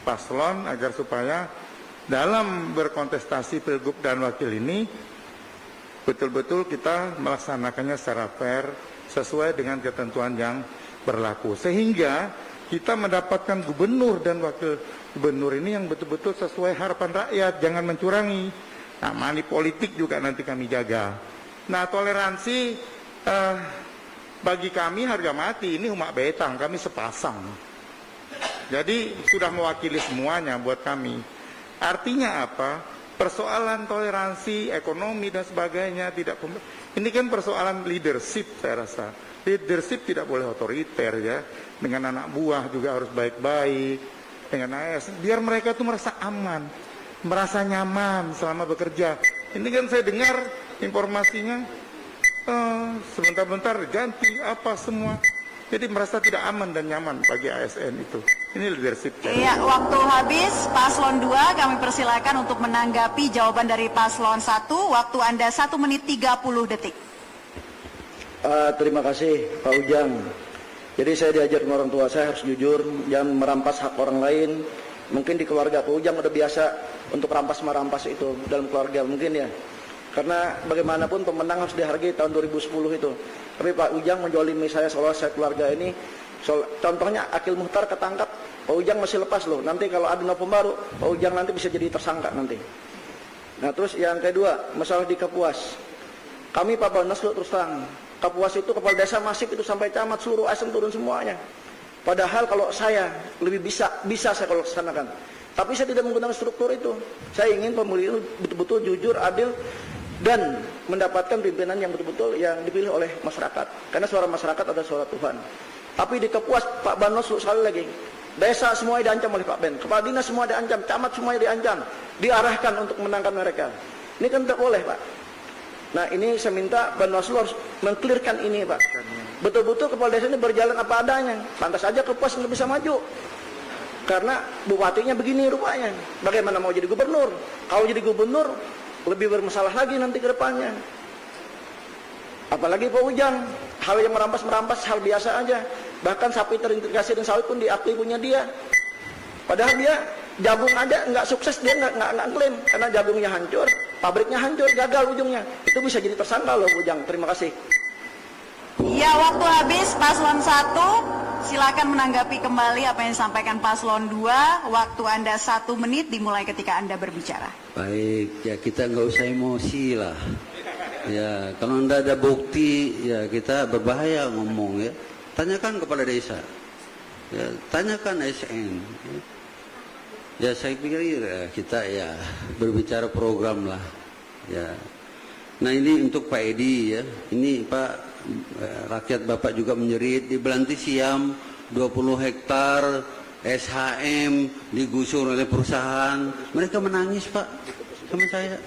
paslon agar supaya dalam berkontestasi pilgub dan wakil ini betul-betul kita melaksanakannya secara fair sesuai dengan ketentuan yang berlaku, sehingga kita mendapatkan gubernur dan wakil gubernur ini yang betul-betul sesuai harapan rakyat, jangan mencurangi. Nah, money politik juga nanti kami jaga. Nah, toleransi bagi kami harga mati, ini umat betang, kami sepasang. Jadi sudah mewakili semuanya buat kami. Artinya apa? Persoalan toleransi, ekonomi dan sebagainya tidak. Ini kan persoalan leadership, saya rasa. Leadership tidak boleh otoriter ya. Dengan anak buah juga harus baik-baik. Dengan AS, biar mereka tuh merasa aman, merasa nyaman selama bekerja. Ini kan saya dengar informasinya sebentar-bentar ganti apa semua. Jadi merasa tidak aman dan nyaman bagi ASN itu. Ini leadership. Iya, waktu habis. Paslon 2 kami persilakan untuk menanggapi jawaban dari Paslon 1. Waktu Anda 1 menit 30 detik. Terima kasih Pak Ujang. Jadi saya diajar sama orang tua saya harus jujur, jangan merampas hak orang lain. Mungkin di keluarga Pak Ujang udah biasa untuk rampas-merampas itu dalam keluarga mungkin ya. Karena bagaimanapun pemenang harus dihargai tahun 2010 itu. Tapi Pak Ujang menjolimi saya seolah saya keluarga ini. Contohnya Akil Muhtar ketangkap, Pak Ujang masih lepas loh. Nanti kalau ada novum baru, Pak Ujang nanti bisa jadi tersangka nanti. Nah terus yang kedua, masalah di Kapuas. Kami Pak Bawaslu terus terang, Kapuas itu kepala desa masif itu sampai camat seluruh ASN turun semuanya. Padahal kalau saya lebih bisa saya kalau laksanakan. Tapi saya tidak menggunakan struktur itu. Saya ingin pemilihan betul-betul jujur, adil, dan mendapatkan pimpinan yang betul-betul yang dipilih oleh masyarakat. Karena suara masyarakat adalah suara Tuhan. Tapi di Kapuas, Pak Bawaslu sekali lagi, desa semuanya diancam oleh Pak Ben, kepala dinas semua diancam, camat semuanya diancam, diarahkan untuk menangkan mereka. Ini kan tidak boleh Pak. Nah ini saya minta Bawaslu harus mengklirkan ini Pak. Betul-betul kepala desa ini berjalan apa adanya. Pantas aja Kapuas nggak bisa maju. Karena bupatinya begini rupanya. Bagaimana mau jadi gubernur? Kalau jadi gubernur, lebih bermasalah lagi nanti ke depannya. Apalagi Pak Ujang, hal yang merampas hal biasa aja. Bahkan sapi terintegrasi dan sawit pun diakui punya dia. Padahal dia jagung aja nggak sukses, dia nggak klaim karena jagungnya hancur, pabriknya hancur, gagal ujungnya. Itu bisa jadi tersangka loh Ujang. Terima kasih. Ya, waktu habis. Paslon 1, silakan menanggapi kembali apa yang disampaikan Paslon 2. Waktu Anda 1 menit dimulai ketika Anda berbicara. Baik, ya kita nggak usah emosi lah. Ya, kalau tidak ada bukti, ya kita berbahaya ngomong ya. Tanyakan kepala desa, ya, tanyakan SN. Ya, saya pikir ya, kita ya berbicara program lah. Ya, nah ini untuk Pak Edi ya. Ini Pak, rakyat Bapak juga menjerit di Belanti Siam 20 hektar SHM digusur oleh perusahaan. Mereka menangis Pak sama saya.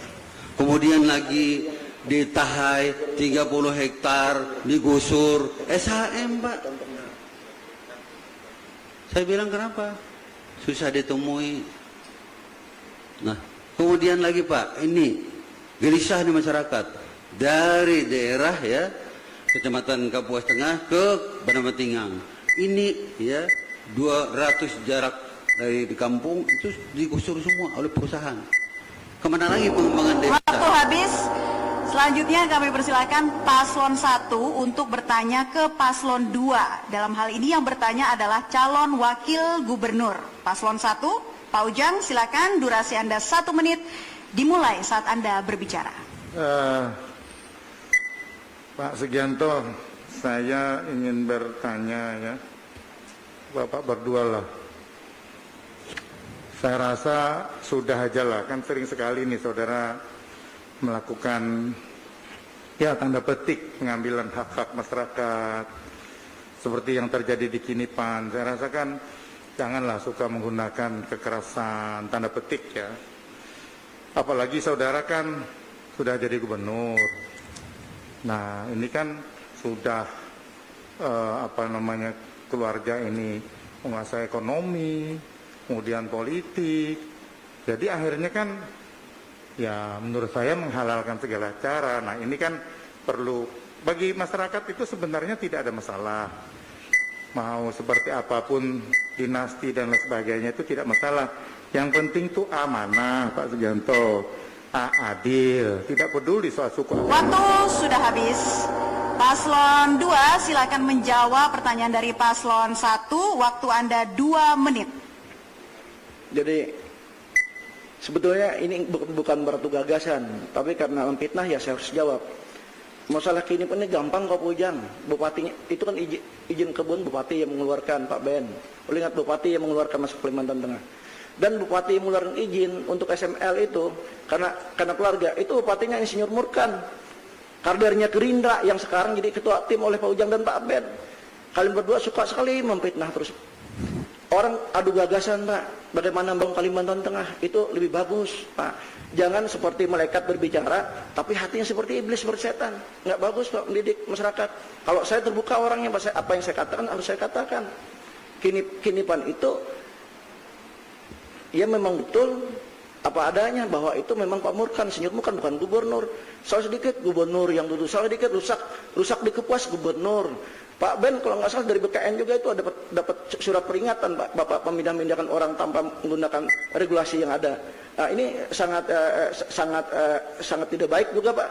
Kemudian lagi di Tahai 30 hektar digusur SHM Pak. Saya bilang kenapa? Susah ditemui. Nah kemudian lagi Pak, ini gelisah di masyarakat dari daerah ya Kecamatan Kapuas Tengah ke Banamatingang. Ini ya 200 jarak dari di kampung itu digusur semua oleh perusahaan. Kemana lagi pengembangan desa? Waktu habis. Selanjutnya kami persilakan Paslon 1 untuk bertanya ke Paslon 2. Dalam hal ini yang bertanya adalah calon wakil gubernur. Paslon 1, Pak Ujang silakan, durasi Anda 1 menit dimulai saat Anda berbicara. Pak Sugianto, saya ingin bertanya ya, Bapak berdua lah. Saya rasa sudah aja lah, kan sering sekali nih saudara melakukan ya tanda petik pengambilan hak-hak masyarakat seperti yang terjadi di Kinipan. Saya rasakan janganlah suka menggunakan kekerasan tanda petik ya. Apalagi saudara kan sudah jadi gubernur. Nah ini kan sudah keluarga ini menguasai ekonomi, kemudian politik. Jadi akhirnya kan ya menurut saya menghalalkan segala cara. Nah ini kan perlu, bagi masyarakat itu sebenarnya tidak ada masalah. Mau seperti apapun dinasti dan lain sebagainya itu tidak masalah. Yang penting itu amanah Pak Sugianto, adil, tidak peduli soal suku. Waktu sudah habis. Paslon 2 silakan menjawab pertanyaan dari Paslon 1. Waktu Anda 2 menit. Jadi sebetulnya ini bukan beratu gagasan, tapi karena memfitnah ya saya harus jawab. Masalah kini pun ini gampang kok Ujang. Bupatinya itu kan izin kebun bupati yang mengeluarkan Pak Ben. Boleh ingat bupati yang mengeluarkan masuk Kalimantan Tengah. Dan bupati yang mengeluarkan izin untuk SML itu karena keluarga itu bupatinya Insinyur Murkan. Kadernya Gerindra yang sekarang jadi ketua tim oleh Pak Ujang dan Pak Ben. Kalian berdua suka sekali memfitnah terus. Orang adu gagasan Pak, bagaimana membangun Kalimantan Tengah itu lebih bagus Pak. Jangan seperti malaikat berbicara, tapi hatinya seperti iblis bersetan. Nggak bagus Pak mendidik masyarakat. Kalau saya terbuka orangnya, apa yang saya katakan harus saya katakan. Kinipan itu, ya memang betul apa adanya bahwa itu memang Pak Murkan, Insinyur Murkan bukan gubernur. Salah sedikit gubernur yang dulu, salah sedikit rusak di Kapuas gubernur. Pak Ben kalau nggak salah dari BKN juga itu dapat surat peringatan Pak, Bapak memindah-mindahkan orang tanpa menggunakan regulasi yang ada. Nah, ini sangat tidak baik juga Pak.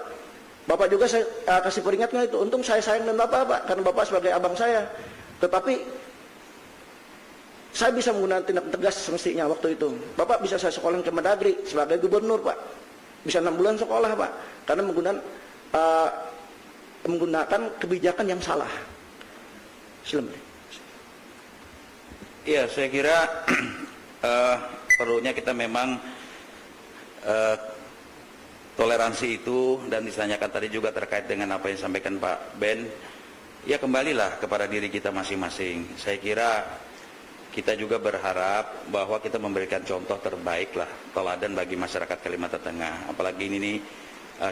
Bapak juga saya kasih peringatnya itu. Untung saya sayang dan Bapak, karena Bapak sebagai abang saya. Tetapi saya bisa menggunakan tindak tegas semestinya waktu itu. Bapak bisa saya sekolah ke Mendagri sebagai gubernur Pak. Bisa 6 bulan sekolah Pak, karena menggunakan kebijakan yang salah. Iya, saya kira perlunya kita memang toleransi itu, dan ditanyakan tadi juga terkait dengan apa yang disampaikan Pak Ben, ya kembalilah kepada diri kita masing-masing. Saya kira kita juga berharap bahwa kita memberikan contoh terbaik lah, teladan bagi masyarakat Kalimantan Tengah. Apalagi ini nih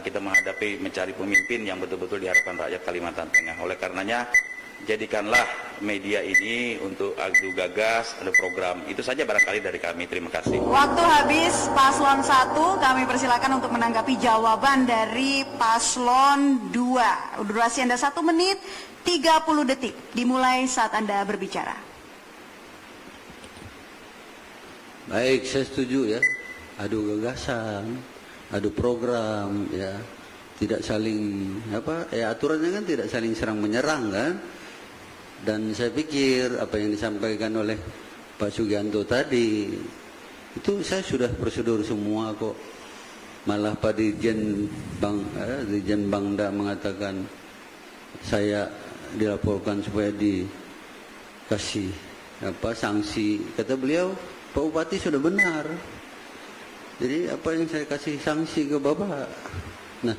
kita mencari pemimpin yang betul-betul diharapkan rakyat Kalimantan Tengah. Oleh karenanya jadikanlah media ini untuk adu gagas, ada program. Itu saja barangkali dari kami. Terima kasih. Waktu habis paslon 1, kami persilakan untuk menanggapi jawaban dari paslon 2. Durasi Anda 1 menit 30 detik, dimulai saat Anda berbicara. Baik, saya setuju ya. Adu gagasan, adu program, ya. Tidak saling aturannya kan tidak saling serang menyerang kan. Dan saya pikir apa yang disampaikan oleh Pak Sugianto tadi itu saya sudah prosedur semua kok. Malah Pak Dirjen Bangda mengatakan saya dilaporkan supaya dikasih sanksi. Kata beliau, Pak Bupati sudah benar. Jadi apa yang saya kasih sanksi ke Bapak? Nah,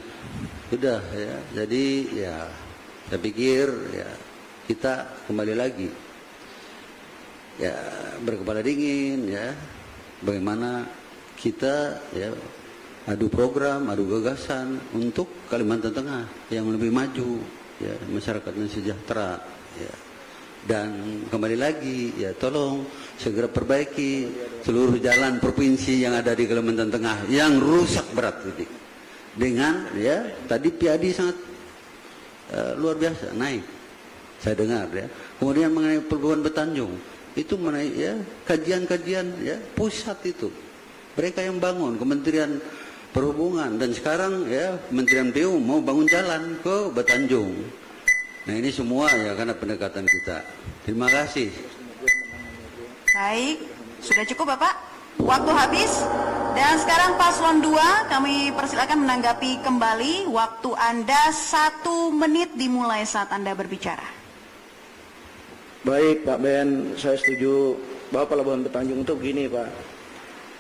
sudah ya. Jadi ya saya pikir ya kita kembali lagi ya berkepala dingin ya, bagaimana kita ya adu program, adu gagasan untuk Kalimantan Tengah yang lebih maju ya, masyarakatnya sejahtera ya. Dan kembali lagi ya, tolong segera perbaiki seluruh jalan provinsi yang ada di Kalimantan Tengah yang rusak berat titik. Dengan ya tadi PIAD sangat luar biasa naik. Saya dengar ya. Kemudian mengenai Pelabuhan Betanjung, itu mengenai ya kajian-kajian ya pusat itu. Mereka yang bangun, Kementerian Perhubungan, dan sekarang ya Kementerian PU mau bangun jalan ke Betanjung. Nah, ini semua ya karena pendekatan kita. Terima kasih. Baik, sudah cukup Bapak? Waktu habis. Dan sekarang paslon 2 kami persilakan menanggapi kembali. Waktu Anda 1 menit dimulai saat Anda berbicara. Baik Pak Ben, saya setuju bahwa Pelabuhan Betanjung itu begini Pak.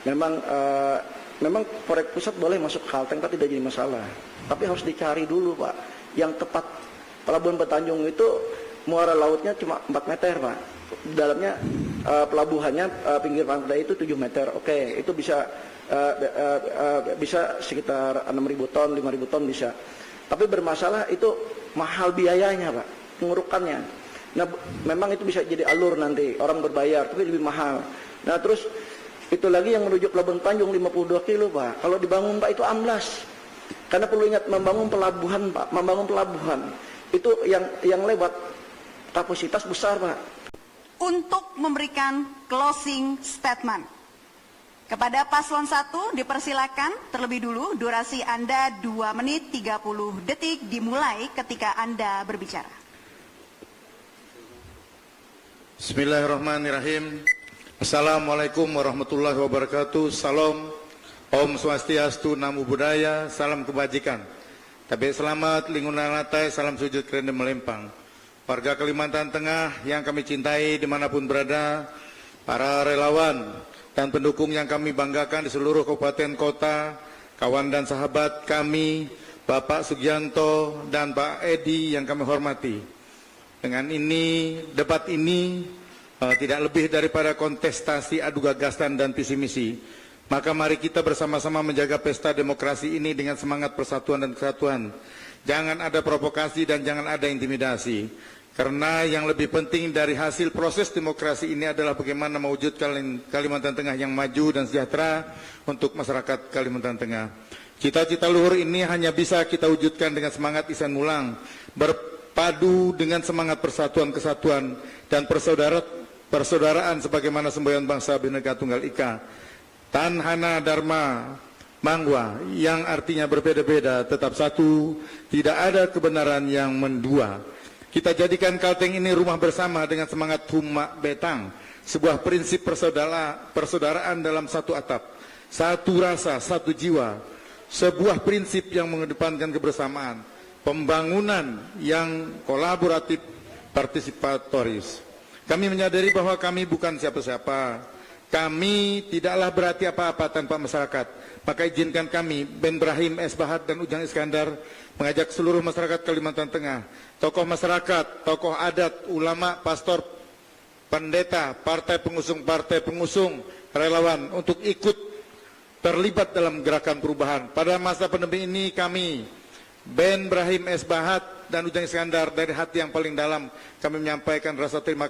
Memang proyek pusat boleh masuk Kalteng, tapi tidak jadi masalah. Tapi harus dicari dulu Pak, yang tepat. Pelabuhan Betanjung itu muara lautnya cuma 4 meter Pak. Dalamnya pelabuhannya pinggir pantai itu 7 meter. Oke, itu bisa sekitar 6.000 ton, 5.000 ton bisa. Tapi bermasalah itu mahal biayanya Pak, pengurukannya. Nah, memang itu bisa jadi alur nanti, orang berbayar, tapi lebih mahal. Nah, terus itu lagi yang menuju Pelabuhan Tanjung 52 kilo Pak. Kalau dibangun Pak itu amblas. Karena perlu ingat membangun pelabuhan Pak, membangun pelabuhan itu yang lewat kapasitas besar Pak. Untuk memberikan closing statement kepada paslon 1 dipersilakan terlebih dulu. Durasi Anda 2 menit 30 detik, dimulai ketika Anda berbicara. Bismillahirrahmanirrahim. Assalamualaikum warahmatullahi wabarakatuh. Salam, Om Swastiastu, Namo Buddhaya, salam kebajikan. Tabik selamat, lingkungan latai, salam sujud kerendam melempang. Warga Kalimantan Tengah yang kami cintai dimanapun berada, para relawan dan pendukung yang kami banggakan di seluruh kabupaten kota, kawan dan sahabat kami, Bapak Sugianto dan Pak Edi yang kami hormati. Dengan ini, debat ini tidak lebih daripada kontestasi adu gagasan dan visi misi. Maka mari kita bersama-sama menjaga pesta demokrasi ini dengan semangat persatuan dan kesatuan. Jangan ada provokasi dan jangan ada intimidasi. Karena yang lebih penting dari hasil proses demokrasi ini adalah bagaimana mewujudkan Kalimantan Tengah yang maju dan sejahtera untuk masyarakat Kalimantan Tengah. Cita-cita luhur ini hanya bisa kita wujudkan dengan semangat Ihsan Mulang, padu dengan semangat persatuan kesatuan dan persaudaraan sebagaimana semboyan bangsa Bhinneka Tunggal Ika. Tanhana Dharma Mangwa, yang artinya berbeda-beda tetap satu, tidak ada kebenaran yang mendua. Kita jadikan Kalteng ini rumah bersama dengan semangat Humma Betang, sebuah prinsip persaudaraan dalam satu atap, satu rasa, satu jiwa, sebuah prinsip yang mengedepankan kebersamaan, pembangunan yang kolaboratif, partisipatoris. Kami menyadari bahwa kami bukan siapa-siapa. Kami tidaklah berarti apa-apa tanpa masyarakat. Maka izinkan kami, Ben Brahim S. Bahat dan Ujang Iskandar, mengajak seluruh masyarakat Kalimantan Tengah, tokoh masyarakat, tokoh adat, ulama, pastor, pendeta, partai pengusung, relawan untuk ikut terlibat dalam gerakan perubahan. Pada masa pandemi ini kami, Ben Brahim S. Bahat dan Ujang Iskandar, dari hati yang paling dalam kami menyampaikan rasa terima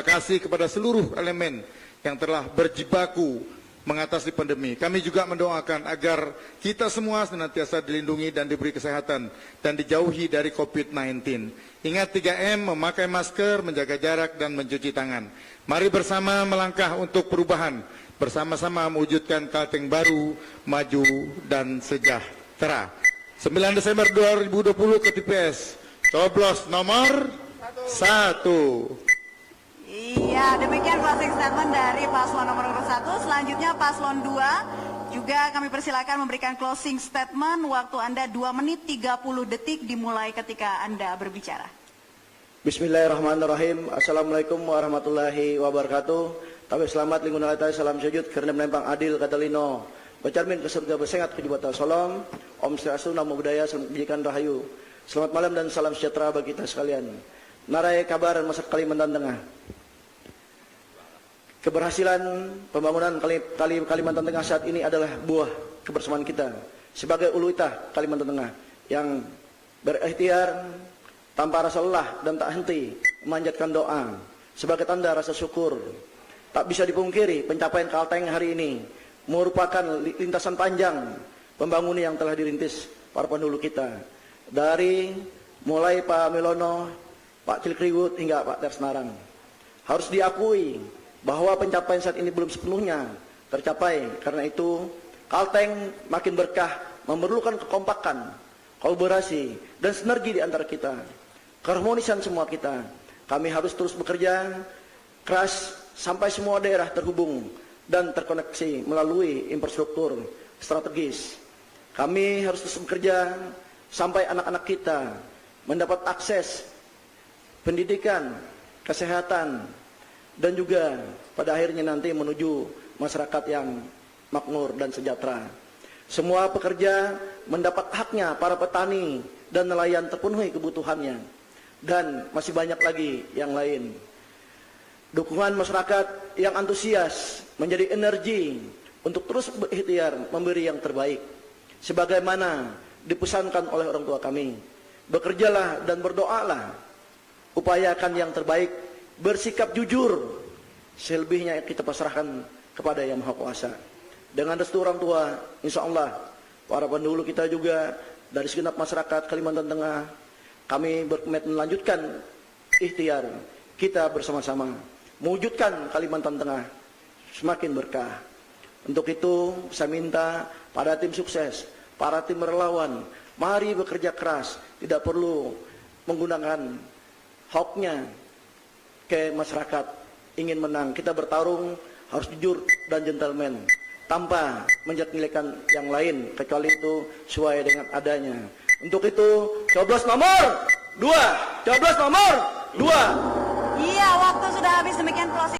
kasih kepada seluruh elemen yang telah berjibaku mengatasi pandemi. Kami juga mendoakan agar kita semua senantiasa dilindungi dan diberi kesehatan dan dijauhi dari COVID-19. Ingat 3M, memakai masker, menjaga jarak, dan mencuci tangan. Mari bersama melangkah untuk perubahan, bersama-sama mewujudkan Kalteng baru, maju, dan sejahtera. 9 Desember 2020 ke TPS, coblos nomor 1. Iya, demikian closing statement dari paslon nomor 1. Selanjutnya paslon 2 juga kami persilakan memberikan closing statement. Waktu Anda 2 menit 30 detik dimulai ketika Anda berbicara. Bismillahirrahmanirrahim. Assalamualaikum warahmatullahi wabarakatuh. Tapi selamat lingkungan alaitai, salam sujud kerana menempang adil kata lino. Bercermin ke surga bersengat ke jubatan solom. Om Swastiastu, Namo Buddhaya, Salam Kebajikan Rahayu. Selamat malam dan salam sejahtera bagi kita sekalian. Narai kabar masyarakat Kalimantan Tengah. Keberhasilan pembangunan Kalimantan Tengah saat ini adalah buah kebersamaan kita sebagai ulu itah Kalimantan Tengah yang berikhtiar tanpa rasa lelah dan tak henti memanjatkan doa sebagai tanda rasa syukur. Tak bisa dipungkiri pencapaian Kalteng hari ini merupakan lintasan panjang pembangunan yang telah dirintis para pendahulu kita, dari mulai Pak Melono, Pak Cilkriwut hingga Pak Tersnarang. Harus diakui bahwa pencapaian saat ini belum sepenuhnya tercapai. Karena itu Kalteng makin berkah, memerlukan kekompakan, kolaborasi, dan sinergi di antara kita, keharmonisan semua kita. Kami harus terus bekerja keras sampai semua daerah terhubung dan terkoneksi melalui infrastruktur strategis. Kami harus terus bekerja sampai anak-anak kita mendapat akses pendidikan, kesehatan, dan juga pada akhirnya nanti menuju masyarakat yang makmur dan sejahtera. Semua pekerja mendapat haknya, para petani dan nelayan terpenuhi kebutuhannya, dan masih banyak lagi yang lain. Dukungan masyarakat yang antusias menjadi energi untuk terus berikhtiar memberi yang terbaik, sebagaimana dipesankan oleh orang tua kami. Bekerjalah dan berdoalah, upayakan yang terbaik, bersikap jujur, selebihnya kita pasrahkan kepada Yang Maha Kuasa. Dengan restu orang tua, insya Allah para pendahulu kita juga dari segenap masyarakat Kalimantan Tengah, kami berkomitmen melanjutkan ikhtiar kita bersama-sama mewujudkan Kalimantan Tengah semakin berkah. Untuk itu saya minta pada tim sukses, para tim relawan, mari bekerja keras, tidak perlu menggunakan hoaxnya ke masyarakat. Ingin menang, kita bertarung harus jujur dan gentleman, tanpa menjelek-jelekan yang lain, kecuali itu sesuai dengan adanya. Untuk itu coblos nomor 2, coblos nomor 2. Iya, waktu sudah habis, demikian closing.